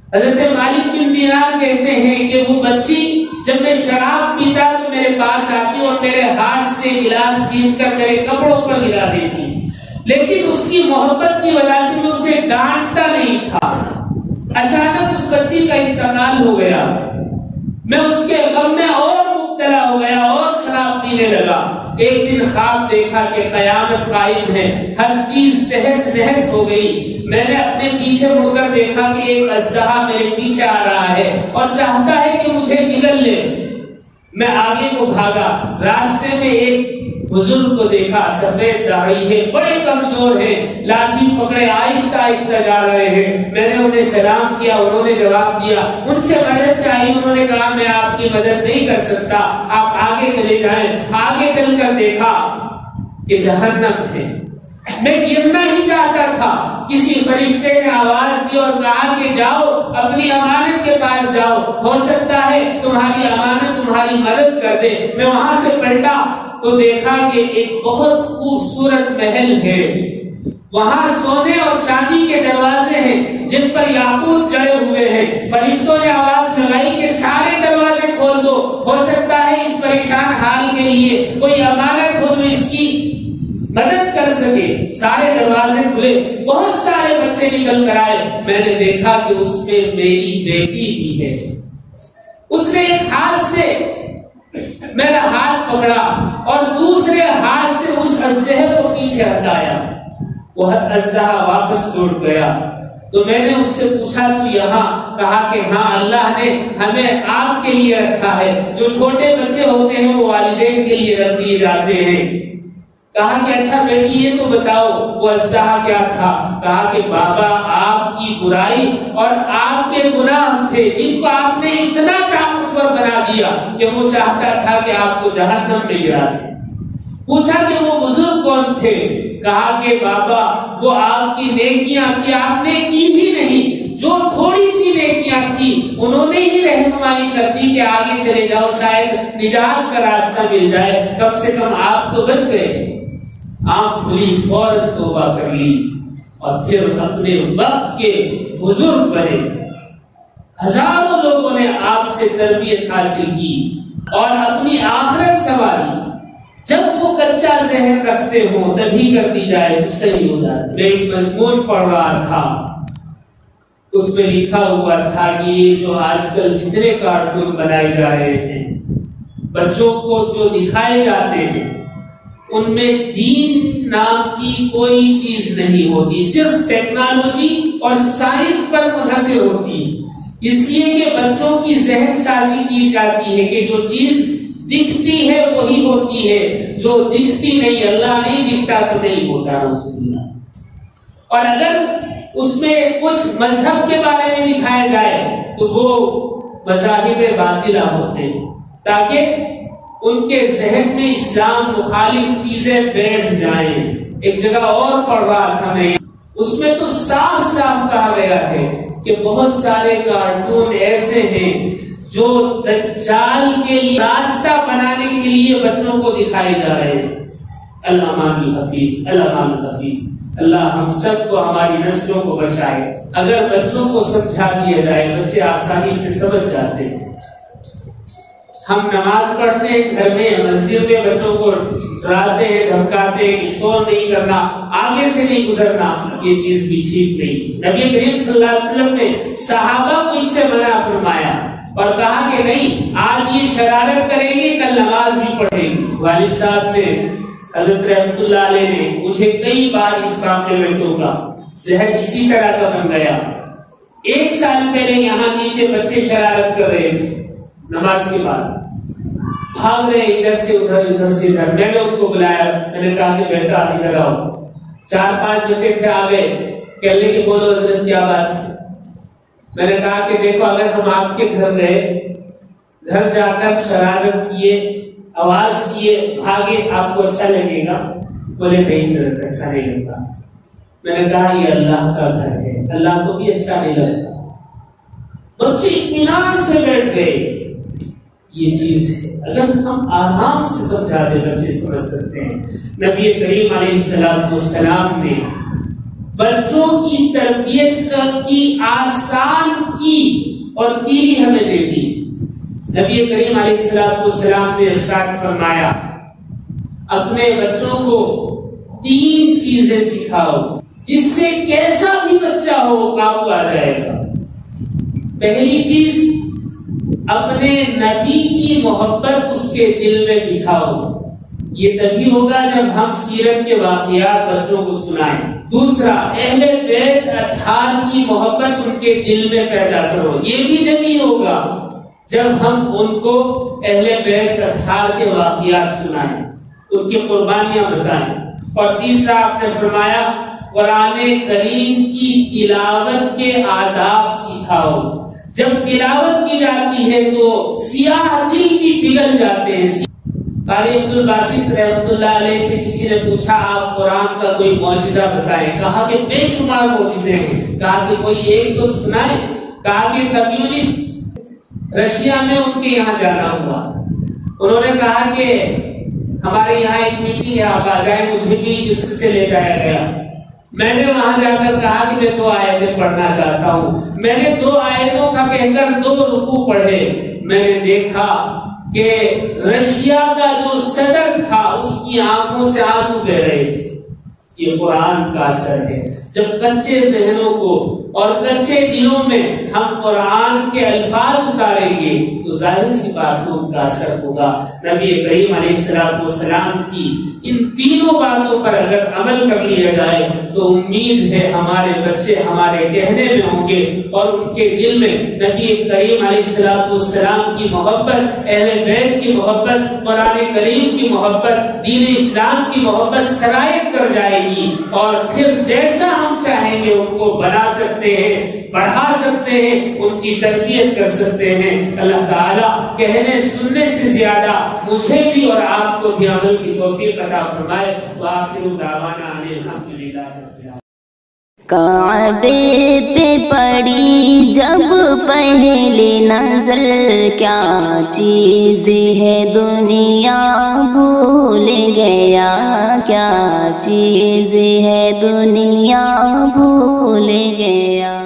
Speaker 2: حضرت مالک بن دینار کہتے ہیں کہ وہ بچی جب میں شراب پیتا تو میرے پاس آتی اور میرے ہاتھ سے گلاس چھین کر میرے کپڑوں پر گرا دیتی، لیکن اس کی محبت کی وجہ سے میں اسے ڈانٹتا نہیں تھا۔ اچانک اس بچی کا انتقال ہو گیا، میں اس کے غم میں اور مبتلا ہو گیا اور شراب پینے لگا۔ ایک دن خواب دیکھا کہ قیامت قائم ہے، ہر چیز تہس نہس ہو گئی۔ میں نے اپنے پیچھے مڑ کر دیکھا کہ ایک اژدہا میرے پیچھے آ رہا ہے اور چاہتا ہے کہ مجھے نگل لے۔ میں آگے کو بھاگا، راستے میں ایک بزرگ کو دیکھا، سفید داڑھی ہے، بڑے کمزور ہیں، لاٹھی پکڑے آہستہ آہستہ جا رہے ہیں۔ میں نے انہیں سلام کیا، انہوں نے جواب دیا، ان سے مدد چاہیے، انہوں نے کہا میں آپ کی مدد نہیں کر سکتا، آپ آگے چلے جائیں۔ آگے چل کر دیکھا کہ جہنم ہے۔ میں گرنا ہی چاہتا تھا، کسی فرشتے نے آواز دی اور کہا کہ جاؤ اپنی امانت کے پاس جاؤ، ہو سکتا ہے تمہاری امانت تمہاری مدد کر دے۔ میں وہاں سے پلٹا تو دیکھا کہ ایک بہت خوبصورت محل ہے، وہاں سونے اور چاندی کے دروازے ہیں جن پر یاقوت جڑے ہوئے ہیں۔ فرشتوں نے آواز لگائی کہ سارے دروازے کھول دو، ہو سکتا ہے اس پریشان حال کے لیے کوئی امانت ہو جو اس کی مدد کر سکے۔ سارے دروازے کھلے، بہت سارے بچے نکل کر آئے۔ میں نے دیکھا کہ اس میں میری بیٹی بھی ہے۔ اس نے ایک ہاتھ سے میرا ہاتھ پکڑا اور دوسرے ہاتھ سے اس اژدہے کو پیچھے ہٹایا، وہ اژدہا واپس لوٹ گیا۔ تو میں نے اس سے پوچھا تو یہاں؟ کہا کہ ہاں، اللہ نے ہمیں آپ کے لیے رکھا ہے، جو چھوٹے بچے ہوتے ہیں وہ والدین کے لیے رکھ دیے جاتے ہیں۔ کہا کہ اچھا بیٹی یہ تو بتاؤ وہ اژدہا کیا تھا؟ کہا کہ بابا آپ کی برائی اور آپ کے گناہ تھے جن کو آپ نے اتنا طاقتور بنا دیا کہ وہ چاہتا تھا کہ آپ کو جہنم میں گرا دے۔ پوچھا کہ وہ بزرگ کون تھے؟ کہا کہ بابا وہ آپ کی نیکیاں تھی، آپ نے کی ہی نہیں، جو تھوڑی سی نیکیاں تھی انہوں نے ہی رہنمائی کر دی کہ آگے چلے جاؤ، شاید نجات کا راستہ مل جائے، کم سے کم آپ تو بچ گئے۔ آپ کھلی، فوراً توبہ کر لی اور پھر اپنے وقت کے بزرگ بنے۔ ہزاروں لوگوں نے آپ سے تربیت حاصل کی اور اپنی آخرت سنواری۔ جب وہ کچا ذہن رکھتے ہوں تبھی کر دی جائے تو صحیح ہو جاتا۔ میں ایک مضمون پڑھ رہا تھا، اس میں لکھا ہوا تھا کہ یہ جو آج کل جتنے کارٹون بنائے جا رہے ہیں، بچوں کو جو دکھائے جاتے ہیں، ان میں دین نام کی کوئی چیز نہیں ہوتی، صرف ٹیکنالوجی اور سائنس پر منحصر ہوتی، اس لیے کہ بچوں کی ذہن سازی کی جاتی ہے کہ جو چیز دکھتی ہے وہی ہوتی ہے، جو دکھتی نہیں، اللہ نہیں دکھتا تو نہیں ہوتا رسول اللہ۔ اور اگر اس میں کچھ مذہب کے بارے میں دکھایا جائے تو وہ مذاہب باطلہ ہوتے ہیں، تاکہ ان کے ذہن میں اسلام مخالف چیزیں بیٹھ جائیں۔ ایک جگہ اور پڑھ رہا تھا میں، اس میں تو صاف صاف کہا گیا ہے کہ بہت سارے کارٹون ایسے ہیں جو دجال کے لیے راستہ بنانے کے لیے بچوں کو دکھائے جا رہے ہیں۔ الامان الحفیظ، الامان الحفیظ، اللہ ہم سب کو، ہماری نسلوں کو بچائے۔ اگر بچوں کو سمجھا دیا جائے، بچے آسانی سے سمجھ جاتے ہیں۔ ہم نماز پڑھتے ہیں گھر میں، مسجد میں بچوں کو ڈراتے ہیں، دھمکاتے ہیں کہ شور نہیں کرنا، آگے سے نہیں گزرنا، یہ چیز بھی ٹھیک نہیں۔ نبی کریم صلی اللہ علیہ وسلم نے صحابہ کو اس سے منع فرمایا اور کہا کہ نہیں، آج یہ شرارت کریں گے کل نماز بھی پڑھیں گے۔ والد صاحب نے، حضرت رحمت اللہ علیہ نے مجھے کئی بار اس معاملے میں ٹوکا، ذہن اسی طرح کا بن گیا۔ 1 سال پہلے یہاں نیچے بچے شرارت کر رہے تھے، نماز کے بعد بھاگ رہے ادھر سے ادھر، ادھر سے ادھر۔ میں نے ان کو بلایا، میں نے کہا کہ بیٹا ادھر آؤ۔ 4-5 بچے تھے، آ گئے، کہنے کہ بولو حضرت کیا بات ہے؟ میں نے کہا کہ دیکھو، اگر ہم آپ کے گھر گئے، گھر جا کر شرارت کیے، آواز کیے، بھاگے، آپ کو اچھا لگے گا؟ بولے نہیں حضرت، اچھا نہیں لگتا۔ میں نے کہا یہ اللہ کا گھر ہے، اللہ کو بھی اچھا نہیں لگتا۔ بچے اطمینان سے بیٹھ گئے۔ یہ چیز ہے، اگر ہم آرام سے سمجھا دیں بچے سمجھ سکتے ہیں۔ نبی کریم علیہ السلام نے بچوں کی تربیت کی آسان کی اور تیری ہمیں دے دی۔ نبی کریم علیہ السلام نے ارشاد فرمایا اپنے بچوں کو 3 چیزیں سکھاؤ جس سے کیسا بھی بچہ ہو قابو آ جائے گا۔ پہلی چیز، اپنے نبی کی محبت اس کے دل میں بٹھاؤ۔ یہ تبھی ہوگا جب ہم سیرت کے واقعات بچوں کو سنائیں۔ دوسرا، اہل بیت اطہار کی محبت ان کے دل میں پیدا کرو۔ یہ بھی جبھی ہوگا جب ہم ان کو اہل بیت اطہار کے واقعات سنائیں، ان کی قربانیاں بتائیں۔ اور تیسرا آپ نے فرمایا قرآن کریم کی تلاوت کے آداب سکھاؤ۔ جب تلاوت کی جاتی ہے تو سیاہ دل بھی پگھل جاتے ہیں۔ قاری عبد الباسط رحمت اللہ علیہ سے کسی نے پوچھا آپ قرآن کا کوئی معجزہ بتائیں، کہا کہ بے شمار معجزے ہیں، کہا کہ کوئی ایک تو سنائیں۔ کہا کہ کمیونسٹ رشیا میں ان کے یہاں جانا ہوا، انہوں نے کہا کہ ہمارے یہاں ایک میٹنگ ہے، آپ آ جائیں، مجھے بھی مصر سے لے جایا گیا۔ میں نے وہاں جا کر کہا کہ میں 2 آیتیں پڑھنا چاہتا ہوں۔ میں نے 2 آیتوں کا کہہ کر 2 رکوع پڑھے۔ میں نے دیکھا کہ رشیا کا جو صدر تھا اس کی آنکھوں سے آنسو بہ رہے تھے۔ یہ قرآن کا اثر ہے۔ جب کچے ذہنوں کو اور کچے دلوں میں ہم قرآن کے الفاظ اتاریں گے تو ظاہر سی بات ان کا اثر ہوگا۔ نبی کریم علیہ السلام کی ان تینوں باتوں پر اگر عمل کر لیا جائے تو امید ہے ہمارے بچے ہمارے کہنے میں ہوں گے اور ان کے دل میں نبی کریم علیہ السلام کی محبت، اہل بیت کی محبت، قرآن کریم کی محبت، دین اسلام کی محبت سرایت کر جائے گی، اور پھر جیسا ہم چاہیں گے ان کو بنا سکتے ہیں، پڑھا سکتے ہیں، ان کی تربیت کر سکتے ہیں۔ اللہ تعالیٰ کہنے سننے سے زیادہ مجھے بھی اور آپ کو بھی عمل کی توفیق عطا فرمائے۔ وآخر دعوانا ان الحمدللہ رب العالمین۔
Speaker 3: کعبے پہ پڑی جب پہلی نظر، کیا چیز ہے دنیا بھول گیا، کیا چیز ہے دنیا بھول گیا۔